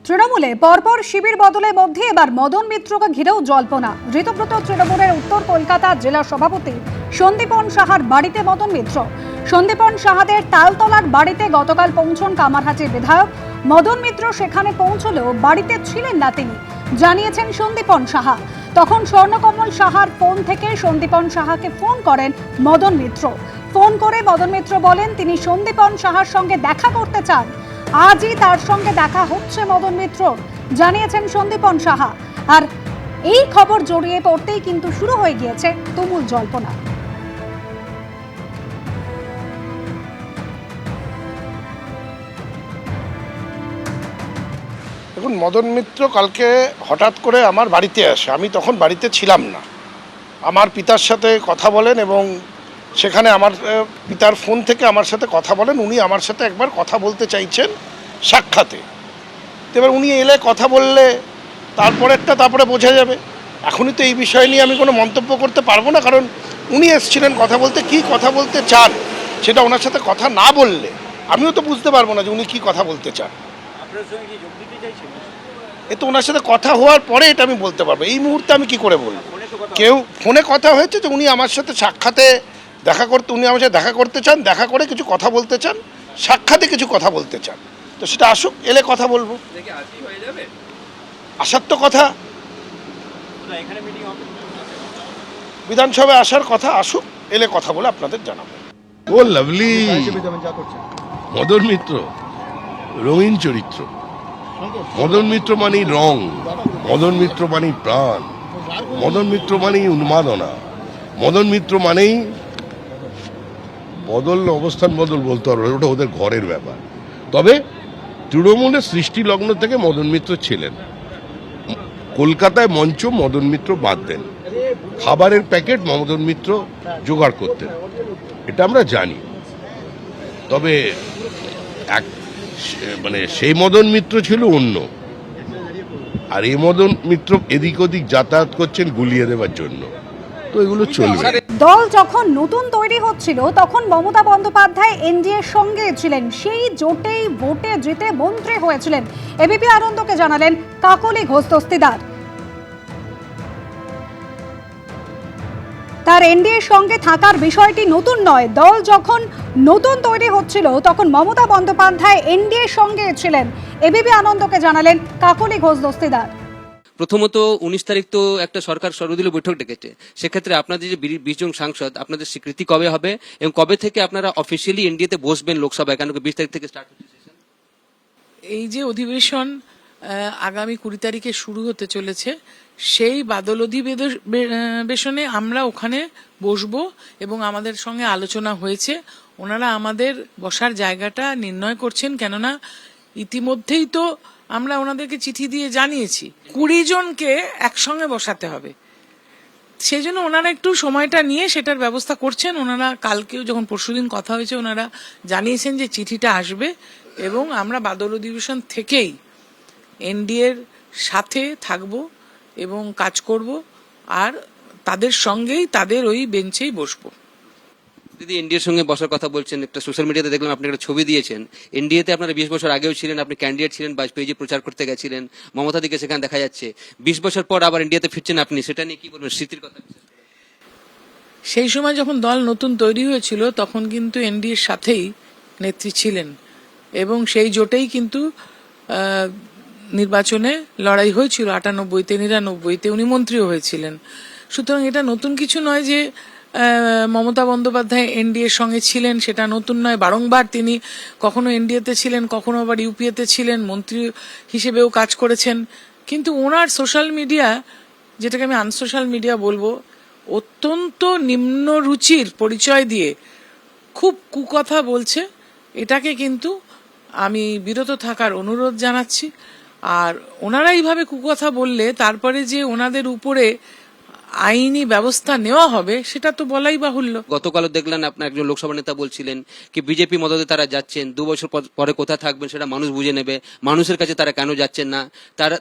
তৃণমূলে পরপর শিবির বদলের মধ্যে এবার মদন মিত্রকে ঘিরেও জল্পনা। ঋতব্রত তৃণমূলের উত্তর কলকাতা জেলা সভাপতি সন্দীপন সাহার বাড়িতে মদন মিত্র। সন্দীপন সাহাদের তালতলার বাড়িতে গতকাল পৌঁছন কামারহাটির বিধায়ক মদন মিত্র। সেখানে পৌঁছলেও বাড়িতে ছিলেন না তিনি, জানিয়েছেন সন্দীপন সাহা। তখন স্বর্ণকমল সাহার ফোন থেকে সন্দীপন সাহাকে ফোন করেন মদন মিত্র। ফোন করে মদন মিত্র বলেন তিনি সন্দীপন সাহার সঙ্গে দেখা করতে চান। আজই তার সঙ্গে দেখা হচ্ছে মদন মিত্র, জানিয়েছেন সন্দীপন সাহা। আর এই খবর জড়িয়ে পড়তেই কিন্তু শুরু হয়ে গিয়েছে তুমুল জল্পনা। দেখুন, মদন মিত্র কালকে হঠাৎ করে আমার বাড়িতে আসে। আমি তখন বাড়িতে ছিলাম না। আমার পিতার সাথে কথা বলেন এবং সেখানে আমার পিতার ফোন থেকে আমার সাথে কথা বলেন। উনি আমার সাথে একবার কথা বলতে চাইছেন সাক্ষাতে। এবার উনি এলে কথা বললে তারপরে বোঝা যাবে। এখনই তো এই বিষয় নিয়ে আমি কোনো মন্তব্য করতে পারবো না, কারণ উনি এসেছিলেন কথা বলতে। কি কথা বলতে চান সেটা ওনার সাথে কথা না বললে আমিও তো বুঝতে পারবো না যে উনি কি কথা বলতে চান। এ তো ওনার সাথে কথা হওয়ার পরে এটা আমি বলতে পারবো। এই মুহূর্তে আমি কি করে বলবো? কেউ ফোনে কথা হয়েছে যে উনি আমার সাথে সাক্ষাতে উনি আমার সাথে দেখা করতে চান, দেখা করে কিছু কথা বলতে চান, সাক্ষাতে কিছু কথা বলতে চান। তো সেটা আসুক, এলে কথা বলবো। আসার তো কথা, বিধানসভায় আসার কথা, আসুক, এলে কথা বলে আপনাদের জানাবো। ও লাভলি মদন মিত্র রঙিন চরিত্র। মদন মিত্র মানেই রং, মদন মিত্র মানেই প্রাণ, মদন মিত্র মানেই উন্মাদনা, মদন মিত্র মানেই অবস্থান বদল বলতে পারবে, ওটা ওদের ঘরের ব্যাপার। তবে তৃণমূলের সৃষ্টি লগ্ন থেকে মদন মিত্র ছিলেন। কলকাতায় মঞ্চ মদন মিত্র বাদ দেন, খাবারের প্যাকেট মদন মিত্র জোগাড় করতেন, এটা আমরা জানি। তবে সেই মদন মিত্র ছিল অন্য, আর এই মদন মিত্র এদিক ওদিক যাতায়াত করছেন গুলিয়ে দেওয়ার জন্য। তো এগুলো চলবে। দল যখন নতুন তৈরি হচ্ছিল তখন মমতা বন্দ্যোপাধ্যায় এনডিএর সঙ্গে ছিলেন। সেই জোটেই ভোটে জিতে মন্ত্রী হয়েছিলেন। এবিপি আনন্দকে জানালেন কাকলি ঘোষ দস্তিদার। তার এনডিএর সঙ্গে থাকার বিষয়টি নতুন নয়। দল যখন নতুন তৈরি হচ্ছিল তখন মমতা বন্দ্যোপাধ্যায় এনডিএর সঙ্গে ছিলেন। এবিপি আনন্দকে জানালেন কাকলি ঘোষ দস্তিদার। প্রথমত 19 তারিখ তো একটা সরকার সর্বদলীয় বৈঠক ডেকেছে। সেক্ষেত্রে আপনাদের যে 20 জন সাংসদ, আপনাদের স্বীকৃতি কবে হবে এবং কবে থেকে আপনারা অফিসিয়ালি এনডিএতে বসবেন লোকসভায়? কেন 20 তারিখ থেকে স্টার্ট হচ্ছে সেশন। এই যে অধিবেশন আগামী 20 তারিখে শুরু হতে চলেছে, সেই বাদল অধিবেশনে আমরা ওখানে বসবো এবং আমাদের সঙ্গে আলোচনা হয়েছে। ওনারা আমাদের বসার জায়গাটা নির্ণয় করছেন, কেননা ইতিমধ্যেই তো আমরা ওনাদেরকে চিঠি দিয়ে জানিয়েছি 20 জনকে একসঙ্গে বসাতে হবে। সেই জন্য ওনারা একটু সময়টা নিয়ে সেটার ব্যবস্থা করছেন। ওনারা কালকেও যখন পরশুদিন কথা হয়েছে ওনারা জানিয়েছেন যে চিঠিটা আসবে এবং আমরা বাদল অধিবেশন থেকেই এনডিএর সাথে থাকব এবং কাজ করব, আর তাদের সঙ্গেই তাদের ওই বেঞ্চেই বসবো। দিদি, এনডিএর সঙ্গে বসার কথা বলছেন, একটা সোশ্যাল মিডিয়াতে দেখলাম আপনি একটা ছবি দিয়েছেন। এনডিএতে আপনারা 20 বছর আগেও ছিলেন, আপনি ক্যান্ডিডেট ছিলেন, বাজপেয়ীজি প্রচার করতে গেছিলেন, মমতা দিকে সেখানে দেখা যাচ্ছে। 20 বছর পর আবার এনডিএতে ফিরছেন আপনি, সেটা নিয়ে কি বলবেন, স্মৃতির কথা? সেই সময় যখন দল নতুন তৈরি হয়েছিল তখন কিন্তু এনডিএর সাথেই নেত্রী ছিলেন এবং সেই জোটেই কিন্তু নির্বাচনে লড়াই হয়েছিল। 98-তে 99-তে উনি মন্ত্রীও হয়েছিলেন। সুতরাং এটা নতুন কিছু নয় যে মমতা বন্দ্যোপাধ্যায় এনডিএর সঙ্গে ছিলেন, সেটা নতুন নয়। বারংবার তিনি কখনো এনডিএতে ছিলেন, কখনো আবার ইউপিএতে ছিলেন, মন্ত্রী হিসেবেও কাজ করেছেন। কিন্তু ওনার সোশ্যাল মিডিয়া, যেটাকে আমি আনসোশ্যাল মিডিয়া বলবো, অত্যন্ত নিম্ন রুচির পরিচয় দিয়ে খুব কুকথা বলছে। এটাকে কিন্তু আমি বিরত থাকার অনুরোধ জানাচ্ছি। আর ওনারা এইভাবে কুকথা বললে তারপরে যে ওনাদের উপরে আইনি ব্যবস্থা নেওয়া হবে সেটা তো বলাই বাহুল্য। গতকালও দেখলেন আপনার একজন লোকসভা নেতা বলছিলেন কি বিজেপি মদতে তারা যাচ্ছেন, 2 বছর পরে কোথায় থাকবেন সেটা মানুষ বুঝে নেবে। মানুষের কাছে তারা কেন যাচ্ছেন না,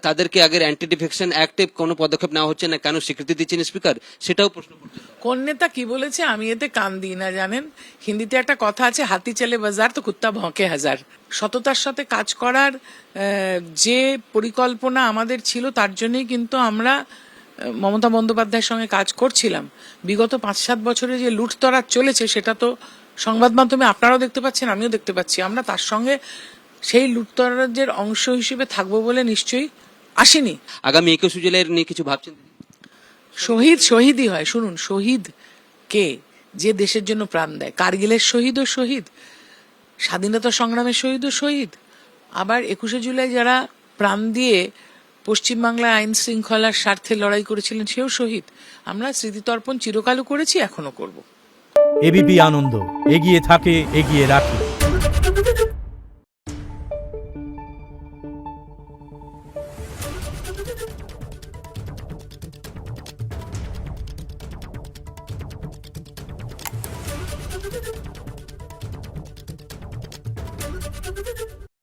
তাদেরকে আগের অ্যান্টি ডিফেকশন অ্যাক্টে কোনো পদক্ষেপ নেওয়া হচ্ছে না, কেন স্বীকৃতি দিচ্ছেন স্পিকার, সেটাও প্রশ্ন করছে। কোন নেতা কি বলেছে আমি এতে কান দিই না, জানেন। হিন্দিতে একটা কথা আছে, হাতি চলে বাজার তো কুত্তা ভौंके হাজার। সততার সাথে কাজ করার যে পরিকল্পনা আমাদের ছিল, তার জন্যই কিন্তু আমরা মমতা বন্দ্যোপাধ্যায়ের সঙ্গে কাজ করছিলাম। বিগত 5-7 বছরে যে লুটতরাজ চলেছে সেটা তো সংবাদ মাধ্যমে আপনারাও দেখতে পাচ্ছেন, আমিও দেখতে পাচ্ছি। আমরা তার সঙ্গে সেই লুটতরাজের অংশ হিসেবে থাকবো বলে নিশ্চয়ই আসেনি। আগামী 21 জুলাইয়ের নিয়ে কিছু ভাবছেন? শহীদই হয়। শুনুন, শহীদ কে? যে দেশের জন্য প্রাণ দেয়। কার্গিলের শহীদ ও শহীদ, স্বাধীনতা সংগ্রামের শহীদ ও শহীদ। আবার 21শে জুলাই যারা প্রাণ দিয়ে পশ্চিমবাংলায় আইন শৃঙ্খলার স্বার্থে লড়াই করেছিলেন, সেও শহীদ। আমরা স্মৃতিতর্পণ চিরকালও করেছি, এখনো করব। এবিপি আনন্দ, এগিয়ে থাকে, এগিয়ে রাখে।